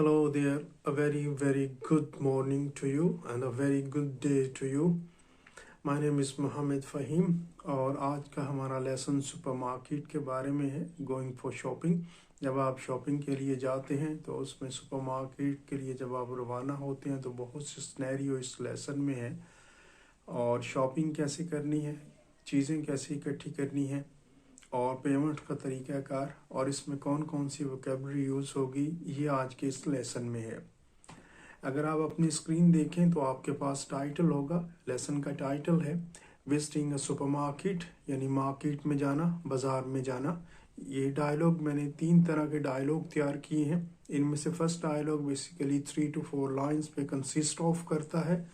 Hello there, a very good morning to you and a very good day to you. My name is Mohammed Fahim और आज का हमारा lesson supermarket के बारे में है गोइंग फॉर शॉपिंग। जब आप शॉपिंग के लिए जाते हैं तो उसमें सुपरमार्केट के लिए जब आप रवाना होते हैं तो बहुत से सिनेरियो इस लेसन में है और शॉपिंग कैसे करनी है, चीज़ें कैसे इकट्ठी करनी है और पेमेंट का तरीक़ाकार और इसमें कौन कौन सी वोकेबलरी यूज़ होगी, ये आज के इस लेसन में है। अगर आप अपनी स्क्रीन देखें तो आपके पास टाइटल होगा। लेसन का टाइटल है विजिटिंग अ सुपरमार्केट, यानी मार्केट में जाना, बाज़ार में जाना। ये डायलॉग मैंने 3 तरह के डायलॉग तैयार किए हैं। इनमें से first dialogue basically 3 to 4 lines पे कंसिस्ट ऑफ करता है,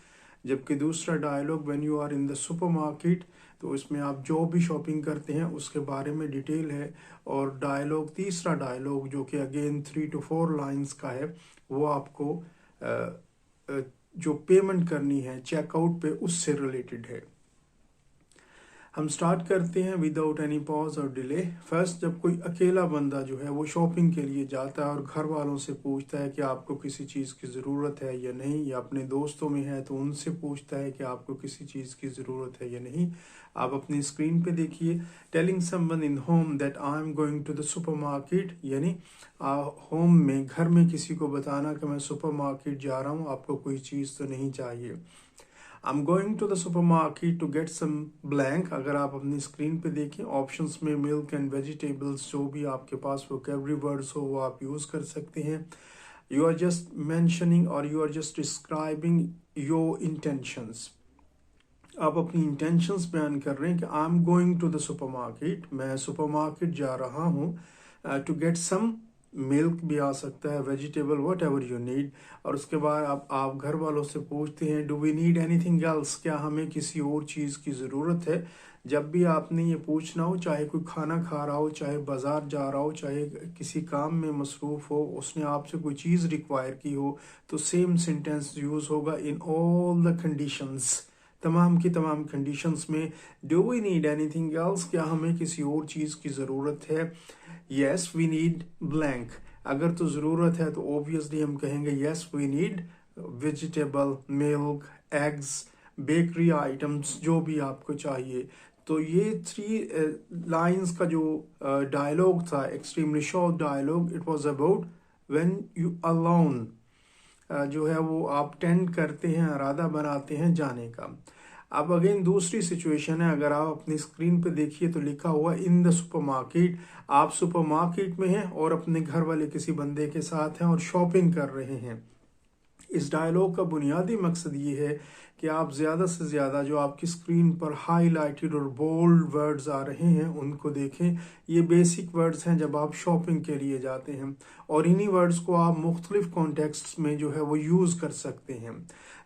जबकि दूसरा dialogue when you are in the supermarket, तो इसमें आप जो भी शॉपिंग करते हैं उसके बारे में डिटेल है। और डायलॉग तीसरा डायलॉग जो कि अगेन 3 to 4 लाइन्स का है, वो आपको जो पेमेंट करनी है चेकआउट पे उससे रिलेटेड है। हम स्टार्ट करते हैं विदाउट एनी पॉज और डिले। फर्स्ट, जब कोई अकेला बंदा जो है वो शॉपिंग के लिए जाता है और घर वालों से पूछता है कि आपको किसी चीज़ की ज़रूरत है या नहीं, या अपने दोस्तों में है तो उनसे पूछता है कि आपको किसी चीज़ की ज़रूरत है या नहीं। आप अपनी स्क्रीन पे देखिए, telling someone in home that I am going to the supermarket, यानी होम में, घर में किसी को बताना कि मैं सुपरमार्केट जा रहा हूँ, आपको कोई चीज़ तो नहीं चाहिए। I'm going to the supermarket to get some blank। अगर आप अपनी स्क्रीन पे देखें, ऑप्शंस में मिल्क एंड वेजिटेबल्स, जो भी आपके पास वोकेबलरी वर्ड्स हो वो आप यूज़ कर सकते हैं। यू आर जस्ट मेंशनिंग और you are just describing your intentions. आप अपनी इंटेंशंस बयान कर रहे हैं कि I am going to the supermarket, मैं सुपरमार्केट जा रहा हूँ, टू गेट सम, मिल्क भी आ सकता है, vegetable, whatever you need. और उसके बाद आप घर वालों से पूछते हैं do we need anything else, क्या हमें किसी और चीज़ की ज़रूरत है। जब भी आपने ये पूछना हो, चाहे कोई खाना खा रहा हो, चाहे बाज़ार जा रहा हो, चाहे किसी काम में मसरूफ़ हो, उसने आपसे कोई चीज़ रिक्वायर की हो, तो सेम सेंटेंस यूज़ होगा इन ऑल द कंडीशंस, तमाम की तमाम कंडीशंस में। Do we need anything else, क्या हमें किसी और चीज़ की ज़रूरत है। यस वी नीड ब्लैंक, अगर तो ज़रूरत है तो ऑब्वियसली हम कहेंगे yes we need vegetable, milk, eggs, bakery items, जो भी आपको चाहिए। तो ये 3 लाइंस का जो डायलॉग था, extremely short dialogue, it was about when you alone, जो है वो आप टेंड करते हैं, इरादा बनाते हैं जाने का। अब अगेन दूसरी सिचुएशन है, अगर आप अपनी स्क्रीन पे देखिए तो लिखा हुआ इन द सुपरमार्केट। आप सुपरमार्केट में हैं और अपने घर वाले किसी बंदे के साथ हैं और शॉपिंग कर रहे हैं। इस डायलॉग का बुनियादी मकसद ये है कि आप ज़्यादा से ज़्यादा जो आपकी स्क्रीन पर हाईलाइटेड और बोल्ड वर्ड्स आ रहे हैं उनको देखें। ये बेसिक वर्ड्स हैं जब आप शॉपिंग के लिए जाते हैं, और इन्हीं वर्ड्स को आप मुख्तलिफ कॉन्टेक्स्ट में जो है वो यूज़ कर सकते हैं।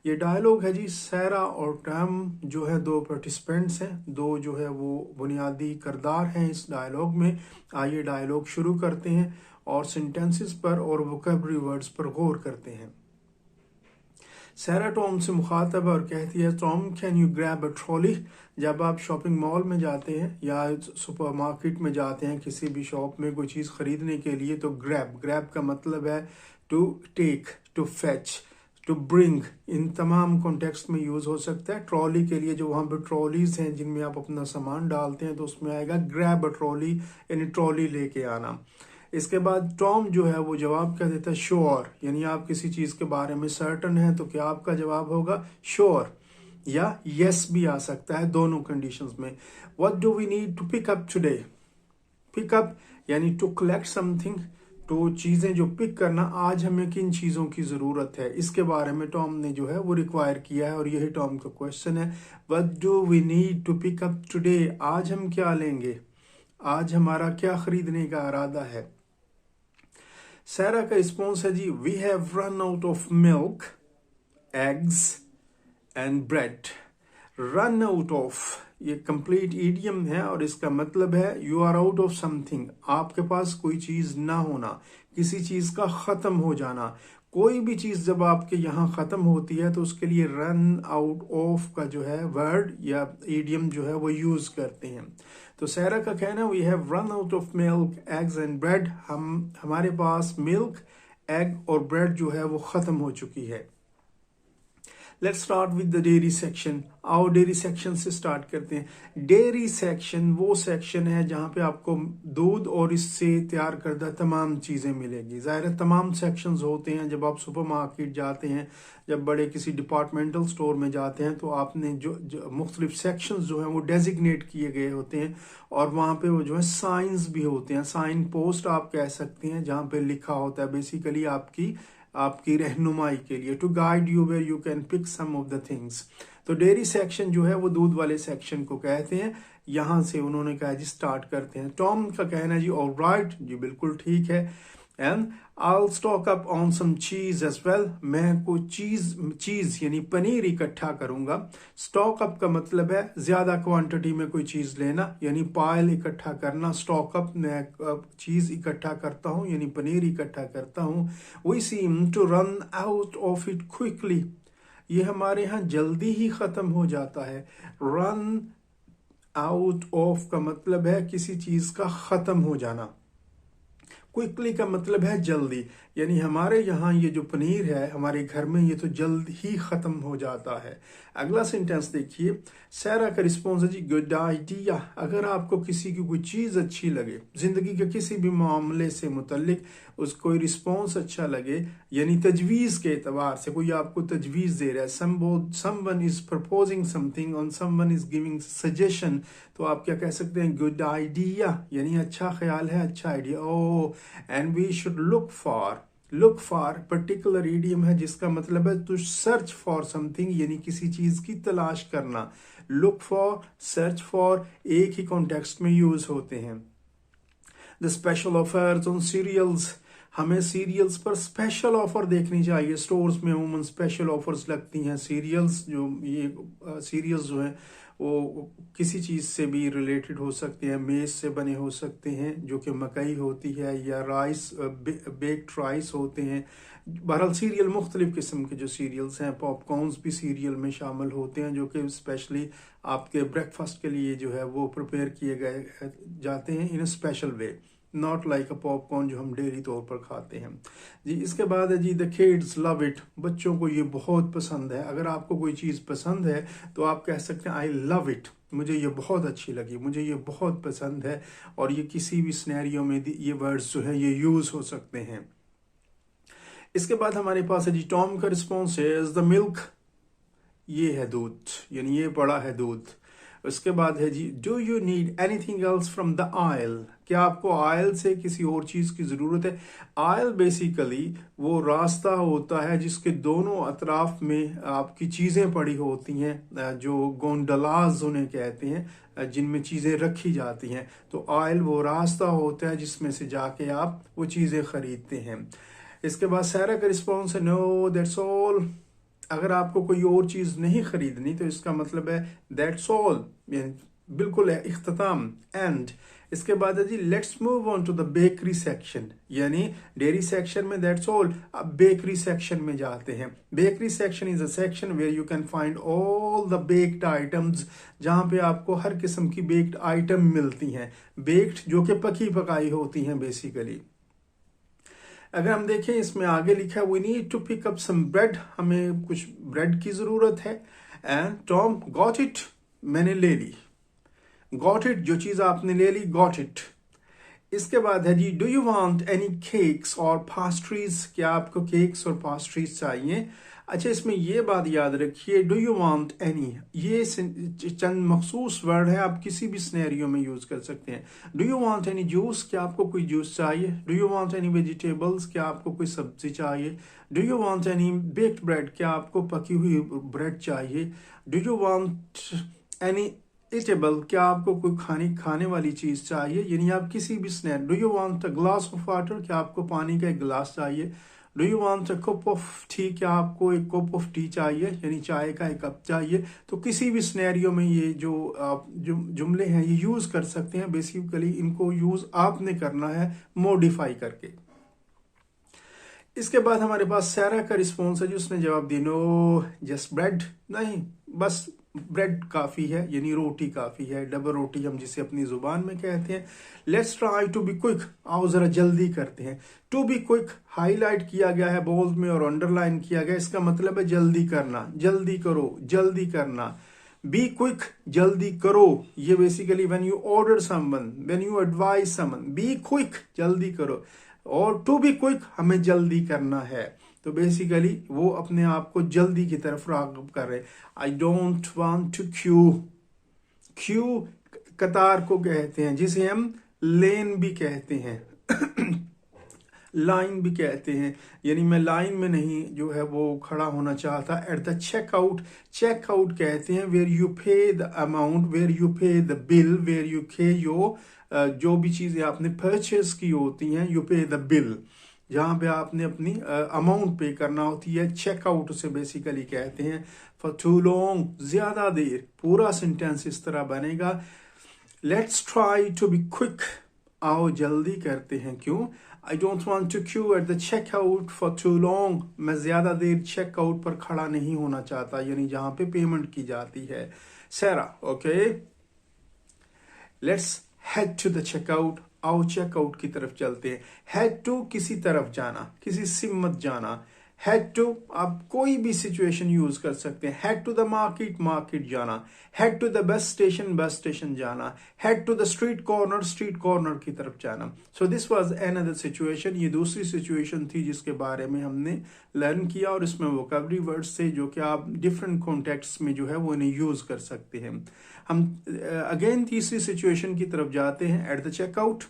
ये डायलॉग है जी, सैरा और टॉम जो है 2 पार्टिसिपेंट्स हैं, 2 जो है वो बुनियादी किरदार हैं इस डायलॉग में। आइए डायलॉग शुरू करते हैं और सेंटेंसेस पर और वोकैबुलरी वर्ड्स पर गौर करते हैं। सैरा टॉम से मुखातब और कहती है, Tom can you grab a trolley. जब आप शॉपिंग मॉल में जाते हैं या सुपरमार्केट में जाते हैं, किसी भी शॉप में कोई चीज़ खरीदने के लिए, तो ग्रैब का मतलब है to take, to fetch, to bring. इन तमाम कॉन्टेक्स्ट में यूज़ हो सकता है। ट्रॉली के लिए जो वहाँ पर ट्रॉलीज हैं जिनमें आप अपना सामान डालते हैं, तो उसमें आएगा ग्रैब अ ट्रॉली, यानी ट्रॉली लेके आना। इसके बाद टॉम जो है वो जवाब क्या देता है, श्योर, यानी आप किसी चीज़ के बारे में सर्टन है तो क्या आपका जवाब होगा श्योर, या यस भी आ सकता है, दोनों कंडीशंस में। What do we need to pick up today. Pickup यानी टू कलेक्ट समथिंग, तो चीज़ें जो पिक करना, आज हमें किन चीज़ों की ज़रूरत है, इसके बारे में टॉम ने जो है वो रिक्वायर किया है और यही टॉम का क्वेश्चन है। What do we need to pick up today, आज हम क्या लेंगे, आज हमारा क्या खरीदने का इरादा है। सैरा का रिस्पॉन्स है जी, we have run out of milk, eggs and bread. Run out of, ये कंप्लीट ईडियम है और इसका मतलब है you are out of something, आपके पास कोई चीज ना होना, किसी चीज का खत्म हो जाना। कोई भी चीज जब आपके यहाँ खत्म होती है तो उसके लिए रन आउट ऑफ का जो है वर्ड या ईडियम जो है वो यूज करते हैं। तो सैरा का कहना है we have run out of milk, eggs and bread, हमारे पास मिल्क, एग और ब्रेड जो है वो ख़त्म हो चुकी है। Let's start with the dairy section. आओ डेयरी सेक्शन से स्टार्ट करते हैं। डेयरी सेक्शन वो सेक्शन है जहां पे आपको दूध और इससे तैयार करदा तमाम चीज़ें मिलेगी। ज़ाहिर है तमाम सेक्शंस होते हैं। जब आप सुपरमार्केट जाते हैं, जब बड़े किसी डिपार्टमेंटल स्टोर में जाते हैं, तो आपने जो मुख्तलिफ सेक्शंस जो हैं वो डेजिग्नेट किए गए होते हैं और वहाँ पे वो जो है साइंस भी होते हैं, साइन पोस्ट आप कह सकते हैं, जहाँ पे लिखा होता है बेसिकली आपकी रहनुमाई के लिए, to guide you where you can pick some of the things. तो डेयरी सेक्शन जो है वो दूध वाले सेक्शन को कहते हैं। यहाँ से उन्होंने कहा जी स्टार्ट करते हैं। टॉम का कहना है जी ऑलराइट, जी बिल्कुल ठीक है। And I'll stock up on some cheese as well। मैं कोई चीज यानी पनीर इकट्ठा करूंगा। स्टॉक अप का मतलब है ज्यादा क्वांटिटी में कोई चीज लेना, यानी पायल इकट्ठा करना। स्टॉक अप मैं चीज इकट्ठा करता हूँ यानी पनीर इकट्ठा करता हूँ। We seem to run out of it quickly। ये हमारे यहाँ जल्दी ही खत्म हो जाता है। रन आउट ऑफ का मतलब है किसी चीज का खत्म हो जाना। क्विकली का मतलब है जल्दी, यानी हमारे यहाँ ये जो पनीर है हमारे घर में ये तो जल्द ही खत्म हो जाता है। अगला सेंटेंस देखिए। सारा का रिस्पॉन्स है जी गुड आइडिया। अगर आपको किसी की कोई चीज़ अच्छी लगे, जिंदगी के किसी भी मामले से मुतल्लिक उसको कोई रिस्पॉन्स अच्छा लगे, यानी तजवीज़ के एतबार से कोई आपको तजवीज़ दे रहा है, समवन इज प्रपोजिंग समथिंग और समवन इज गिविंग सजेशन, तो आप क्या कह सकते हैं? गुड आइडिया, यानी अच्छा ख्याल है, अच्छा idea. Oh and we should look for particular idiom है जिसका मतलब है टू सर्च फॉर समथिंग, यानी किसी चीज की तलाश करना। लुक फॉर, सर्च फॉर एक ही कॉन्टेक्स्ट में यूज होते हैं। The special offers on cereals, हमें सीरियल्स पर स्पेशल ऑफर देखनी चाहिए। स्टोर्स में अमूमन स्पेशल ऑफर्स लगती हैं। सीरियल्स जो हैं वो किसी चीज़ से भी रिलेटेड हो सकते हैं, मेज से बने हो सकते हैं जो कि मकई होती है, या राइस, बेक्ड राइस होते हैं। बहरहाल सीरियल मुख्तलिफ किस्म के जो सीरियल्स हैं, पॉपकॉर्न्स भी सीरियल में शामिल होते हैं जो कि स्पेशली आपके ब्रेकफास्ट के लिए जो है वो प्रिपेयर किए गए जाते हैं in a special way, not like a popcorn जो हम डेली तौर पर खाते हैं जी। इसके बाद है जी द किड्स लव इट, बच्चों को ये बहुत पसंद है। अगर आपको कोई चीज़ पसंद है तो आप कह सकते हैं आई लव इट, मुझे ये बहुत अच्छी लगी, मुझे ये बहुत पसंद है। और ये किसी भी सिनेरियो में ये वर्ड्स जो हैं ये यूज़ हो सकते हैं। इसके बाद हमारे पास है जी टॉम का रिस्पॉन्स है इज द मिल्क, ये है दूध, यानी ये पड़ा है दूध। उसके बाद है जी do you need anything else from the oil, क्या आपको आयल से किसी और चीज़ की ज़रूरत है? आयल बेसिकली वो रास्ता होता है जिसके दोनों अतराफ में आपकी चीज़ें पड़ी होती हैं, जो गोंडलाज उन्हें कहते हैं, जिनमें चीज़ें रखी जाती हैं। तो आयल वो रास्ता होता है जिसमें से जाके आप वो चीज़ें खरीदते हैं। इसके बाद सारा का रिस्पॉन्स है नो दैट्स ऑल, अगर आपको कोई और चीज़ नहीं खरीदनी तो इसका मतलब है दैट्स ऑल, बिल्कुल है, इख्तिताम, एंड। इसके बाद है जी let's move on to the bakery section, यानी डेयरी सेक्शन में दैट्स ऑल, अब बेकरी सेक्शन में जाते हैं। Bakery section is a section where you can find all the baked items, जहां पे आपको हर किस्म की बेक्ड आइटम मिलती हैं। बेक्ड जो कि पकी पकाई होती हैं बेसिकली। अगर हम देखें इसमें आगे लिखा है we need to pick up some bread, हमें कुछ ब्रेड की ज़रूरत है। एंड टॉम गॉट इट, मैंने ले ली। गॉट इट, जो चीज़ आपने ले ली, गॉट इट। इसके बाद है जी do you want any cakes और पास्ट्रीज, क्या आपको केक्स और पास्ट्रीज चाहिए? अच्छा, इसमें ये बात याद रखिए, डू यू वांट एनी, ये चंद मखसूस वर्ड है, आप किसी भी सिनेरियो में यूज कर सकते हैं। Do you want any juice, क्या आपको कोई जूस चाहिए? Do you want any vegetables, क्या आपको कोई सब्जी चाहिए? Do you want any baked bread, क्या आपको पकी हुई ब्रेड चाहिए? Do you want any eatable, क्या आपको कोई खाने वाली चीज चाहिए? यानी आप किसी भी snack. Do you want a glass of water, क्या आपको पानी का एक गिलास चाहिए? Do you want a cup of tea, क्या आपको एक कप ऑफ टी चाहिए, यानी चाय का एक कप चाहिए? तो किसी भी सिनेरियो में ये जो जुमले हैं ये यूज कर सकते हैं। बेसिकली इनको यूज आपने करना है मॉडिफाई करके। इसके बाद हमारे पास सारा का रिस्पॉन्स है, जो उसने जवाब दिया नो जस्ट ब्रेड, नहीं बस ब्रेड काफ़ी है, यानी रोटी काफ़ी है, डबल रोटी हम जिसे अपनी ज़ुबान में कहते हैं। Let's try to be quick, आओ ज़रा जल्दी करते हैं। टू बी क्विक हाईलाइट किया गया है बोल्ड में और अंडरलाइन किया गया, इसका मतलब है जल्दी करना, जल्दी करो, जल्दी करना। बी क्विक, जल्दी करो, ये basically when you order someone, when you advise someone, be quick, जल्दी करो। और टू बी क्विक, हमें जल्दी करना है, तो बेसिकली वो अपने आप को जल्दी की तरफ राग़िब कर रहे हैं। I don't want to queue, queue कतार को कहते हैं, जिसे हम लेन भी कहते हैं, लाइन भी कहते हैं, यानी मैं लाइन में नहीं जो है वो खड़ा होना चाहता। एट द चेकआउट, चेकआउट कहते हैं वेयर यू पे द अमाउंट, वेयर यू पे द बिल, वेयर यू पे जो भी चीज़ें आपने परचेज की होती हैं, यू पे द बिल, जहाँ पे आपने अपनी अमाउंट पे करना होती है। चेकआउट उसे बेसिकली कहते हैं। फॉर टू लॉन्ग, ज्यादा देर, पूरा सेंटेंस इस तरह बनेगा, let's try to be quick, आओ जल्दी करते हैं। क्यों? I don't want to queue at the checkout for too long, मैं ज्यादा देर चेकआउट पर खड़ा नहीं होना चाहता, यानी जहाँ पे पेमेंट की जाती है। Saira, okay, let's head to the checkout, आओ चेकआउट की तरफ चलते हैं। हेड टू किसी तरफ जाना, किसी सिमत जाना। हेड टू आप कोई भी सिचुएशन यूज कर सकते हैं। Head to the market, market जाना। Head to the bus station जाना। Head to the street corner की तरफ जाना। So this was another situation, ये दूसरी सिचुएशन थी जिसके बारे में हमने लर्न किया, और इसमें वोकैबुलरी वर्ड्स थे जो कि आप डिफरेंट कॉन्टेक्स्ट में जो है वो इन्हें यूज कर सकते हैं। हम अगेन तीसरी सिचुएशन की तरफ जाते हैं। एट द चेकआउट,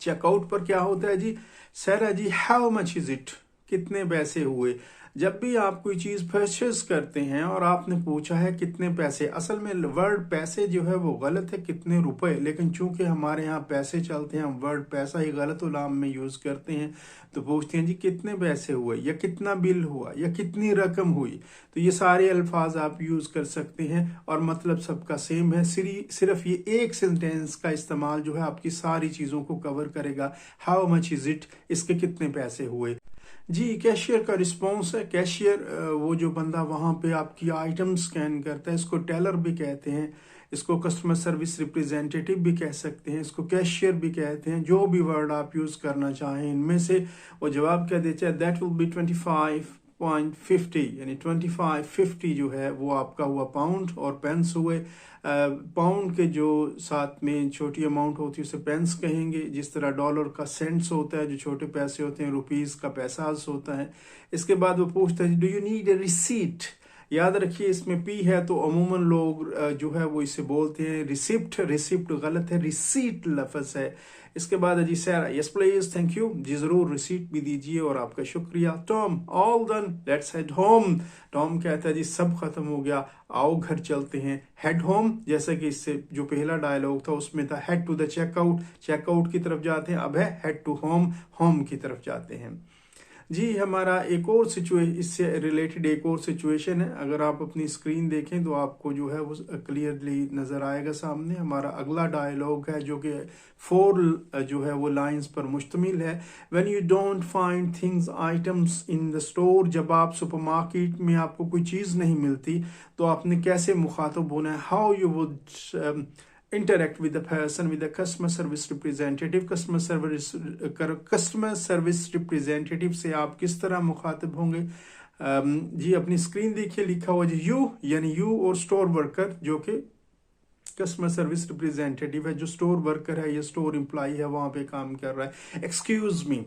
चेकआउट पर क्या होता है जी? सर जी, हाउ मच इज इट, कितने पैसे हुए। जब भी आप कोई चीज परचेज करते हैं और आपने पूछा है कितने पैसे, असल में वर्ड पैसे जो है वो गलत है, कितने रुपए, लेकिन चूंकि हमारे यहाँ पैसे चलते हैं, हम वर्ड पैसा ही गलत उलाम में यूज करते हैं, तो पूछते हैं जी कितने पैसे हुए, या कितना बिल हुआ, या कितनी रकम हुई। तो ये सारे अल्फाज आप यूज कर सकते हैं और मतलब सबका सेम है। सिर्फ ये एक सेंटेंस का इस्तेमाल जो है आपकी सारी चीजों को कवर करेगा। हाउ मच इज इट, इसके कितने पैसे हुए जी। कैशियर का रिस्पॉन्स है। कैशियर वो जो बंदा वहां पे आपकी आइटम स्कैन करता है, इसको टेलर भी कहते हैं, इसको कस्टमर सर्विस रिप्रेजेंटेटिव भी कह सकते हैं, इसको कैशियर भी कहते हैं। जो भी वर्ड आप यूज करना चाहें इनमें से, वो जवाब क्या देते हैं, दैट विल बी 25.50, यानी 25.50 जो है वो आपका हुआ पाउंड, और पेंस हुए पाउंड के जो साथ में छोटी अमाउंट होती है उसे पेंस कहेंगे, जिस तरह डॉलर का सेंट्स होता है, जो छोटे पैसे होते हैं, रुपीस का पैसास होता है। इसके बाद वो पूछता है do you need a receipt. याद रखिए इसमें पी है तो अमूमन लोग जो है वो इसे बोलते हैं रिसिप्ट, रिसिप्ट गलत है, रिसीट लफ्ज है। इसके बाद जी sir, yes please, thank you, जी जरूर, रिसीट भी दीजिए और आपका शुक्रिया। Tom, all done, let's head home. Tom कहता है जी सब खत्म हो गया, आओ घर चलते हैं। हेड होम, जैसा कि इससे जो पहला डायलॉग था उसमें था head to the checkout, checkout की तरफ जाते हैं, अब है हेड टू होम, होम की तरफ जाते हैं जी। हमारा एक और इससे रिलेटेड एक और सिचुएशन है। अगर आप अपनी स्क्रीन देखें तो आपको जो है वो क्लियरली नजर आएगा सामने। हमारा अगला डायलॉग है जो कि 4 जो है वो लाइंस पर मुश्तमिल है। When you don't find things items in the store, जब आप सुपरमार्केट में आपको कोई चीज नहीं मिलती तो आपने कैसे मुखातब होना है। How you would interact with the person, with the customer service representative, customer service representative से आप किस तरह मुखातिब होंगे। जी अपनी स्क्रीन देखिए, लिखा हुआ जी यू, यानी यू और स्टोर वर्कर जो कि कस्टमर सर्विस रिप्रेजेंटेटिव है, जो स्टोर वर्कर है या स्टोर एम्प्लॉय है वहां पे काम कर रहा है। एक्सक्यूज मी,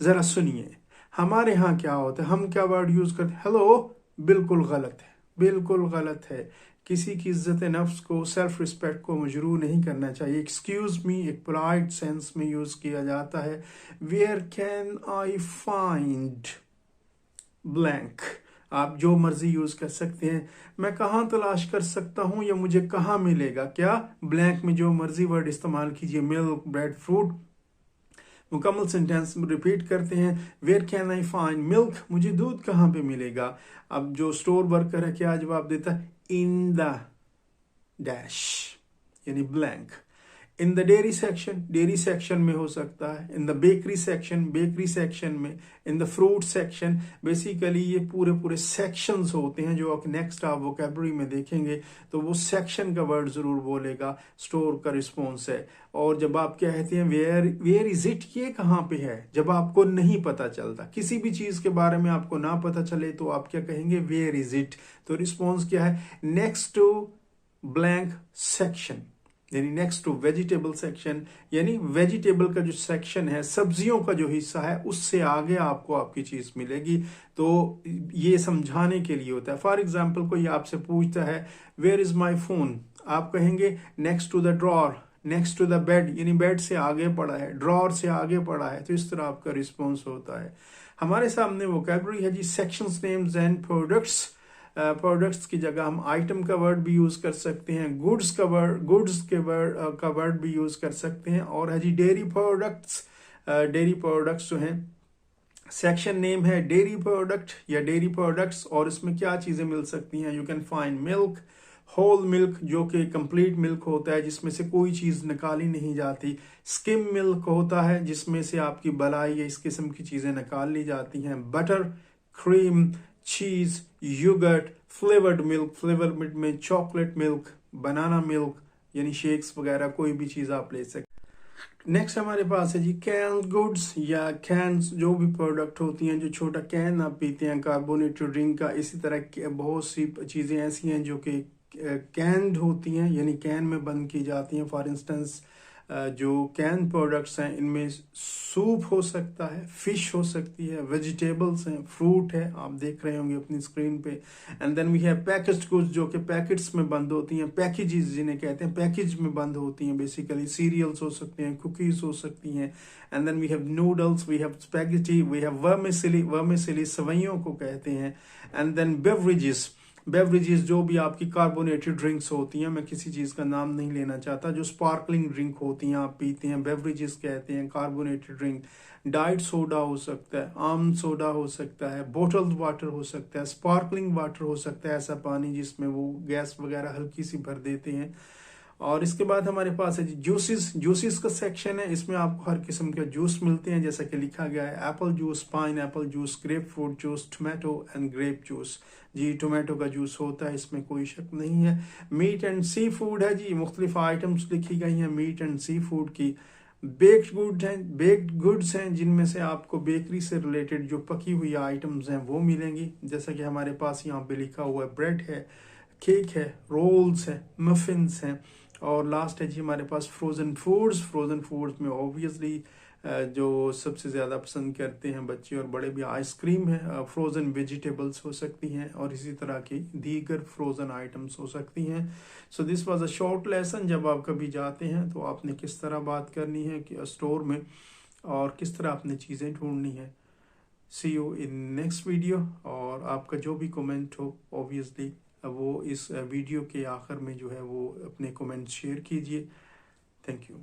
जरा सुनिए, हमारे यहाँ क्या होता है, हम क्या वर्ड यूज करते हैं, हेलो, बिल्कुल गलत है, बिल्कुल गलत है। किसी की इज्जत नफ्स को, सेल्फ रिस्पेक्ट को मजरूह नहीं करना चाहिए। एक्सक्यूज मी एक पोलाइट सेंस में यूज किया जाता है। Where can I find blank, आप जो मर्जी यूज कर सकते हैं। मैं कहाँ तलाश कर सकता हूं या मुझे कहाँ मिलेगा, क्या ब्लैंक में जो मर्जी वर्ड इस्तेमाल कीजिए, मिल्क, ब्रेड, फ्रूट। मुकम्मल सेंटेंस रिपीट करते हैं। Where can I find milk, मुझे दूध कहाँ पे मिलेगा। अब जो स्टोर वर्कर है क्या जवाब देता है, इन द डैश, यानी blank, in the dairy section में हो सकता है, इन द बेकरी सेक्शन में, in the fruit section. Basically ये पूरे पूरे सेक्शंस होते हैं जो नेक्स्ट आप वोकैबुलरी में देखेंगे तो वो सेक्शन का वर्ड जरूर बोलेगा, स्टोर का रिस्पॉन्स है। और जब आप कहते हैं वेयर इज इट, ये कहाँ पे है, जब आपको नहीं पता चलता, किसी भी चीज के बारे में आपको ना पता चले तो आप क्या कहेंगे, वेयर इज इट। तो रिस्पॉन्स क्या है, नेक्स्ट टू ब्लैंक सेक्शन, यानी नेक्स्ट टू वेजिटेबल सेक्शन, यानी वेजिटेबल का जो सेक्शन है, सब्जियों का जो हिस्सा है, उससे आगे आपको आपकी चीज मिलेगी। तो ये समझाने के लिए होता है। फॉर एग्जाम्पल कोई आपसे पूछता है वेयर इज माई फोन, आप कहेंगे next to the drawer, next to the bed, यानी बेड से आगे पड़ा है, ड्रॉर से आगे पड़ा है। तो इस तरह आपका रिस्पॉन्स होता है। हमारे सामने वोकैबुलरी है जी, sections, names and products. Products की जगह हम आइटम का वर्ड भी यूज कर सकते हैं, गुड्स का वर्ड भी यूज कर सकते हैं। और है जी डेयरी प्रोडक्ट्स जो हैं, सेक्शन नेम है डेयरी प्रोडक्ट या डेयरी प्रोडक्ट्स। और इसमें क्या चीजें मिल सकती हैं, you can find milk, whole milk जो कि कंप्लीट मिल्क होता है जिसमें से कोई चीज निकाली नहीं जाती, स्किम मिल्क होता है जिसमें से आपकी बलाई या इस किस्म की चीजें निकाल ली जाती हैं, बटर, क्रीम, चीज, योगर्ट, फ्लेवर्ड मिल्क में चॉकलेट मिल्क, बनाना मिल्क, यानी शेक्स वगैरह कोई भी चीज आप ले सकते। नेक्स्ट हमारे पास है जी कैन गुड्स या कैंस, जो भी प्रोडक्ट होती हैं, जो छोटा कैन आप पीते हैं कार्बोनेटेड ड्रिंक का, इसी तरह के बहुत सी चीजें ऐसी हैं जो कि कैंड होती हैं, यानी कैन में बंद की जाती हैं। फॉर इंस्टेंस जो कैन प्रोडक्ट्स हैं इनमें सूप हो सकता है, फिश हो सकती है, वेजिटेबल्स हैं, फ्रूट है, आप देख रहे होंगे अपनी स्क्रीन पे। And then we have packaged goods जो कि पैकेट्स में बंद होती हैं, पैकेजेस जिन्हें कहते हैं पैकेज में बंद होती हैं। बेसिकली सीरियल्स हो सकते हैं, कुकीज हो सकती हैं। And then we have noodles, we have spaghetti, we have vermicelli सवैयों को कहते हैं। एंड देन बेवरेजेस जो भी आपकी कार्बोनेटेड ड्रिंक्स होती हैं, मैं किसी चीज का नाम नहीं लेना चाहता, जो स्पार्कलिंग ड्रिंक होती हैं आप पीते हैं, बेवरेजेस कहते हैं, कार्बोनेटेड ड्रिंक। डाइट सोडा हो सकता है, आम सोडा हो सकता है, बोटल्ड वाटर हो सकता है, स्पार्कलिंग वाटर हो सकता है, ऐसा पानी जिसमें वो गैस वगैरह हल्की सी भर देते हैं। और इसके बाद हमारे पास है जूसेस का सेक्शन है, इसमें आपको हर किस्म के जूस मिलते हैं, जैसा कि लिखा गया है apple juice, pineapple juice, grapefruit juice, tomato and grape juice. जी टोमेटो का जूस होता है, इसमें कोई शक नहीं है। मीट एंड सी फूड है जी, मुख्तलिफ आइटम्स लिखी गई हैं मीट एंड सी फूड की। बेक्ड गुड्स हैं जिनमें से आपको बेकरी से रिलेटेड जो पकी हुई आइटम्स हैं वो मिलेंगी, जैसा कि हमारे पास यहाँ पे लिखा हुआ है, ब्रेड है, केक है, रोल्स है, मफिन्स हैं। और लास्ट है जी हमारे पास फ्रोजन फूड्स में ऑब्वियसली जो सबसे ज़्यादा पसंद करते हैं बच्चे और बड़े भी, आइसक्रीम है, फ्रोजन वेजिटेबल्स हो सकती हैं और इसी तरह की दीगर फ्रोजन आइटम्स हो सकती हैं। सो this was a short lesson. जब आप कभी जाते हैं तो आपने किस तरह बात करनी है कि स्टोर में और किस तरह आपने चीज़ें ढूंढनी है। सी यू इन नेक्स्ट वीडियो। और आपका जो भी कमेंट हो ऑब्वियसली वो इस वीडियो के आखिर में जो है वो अपने कमेंट शेयर कीजिए। Thank you.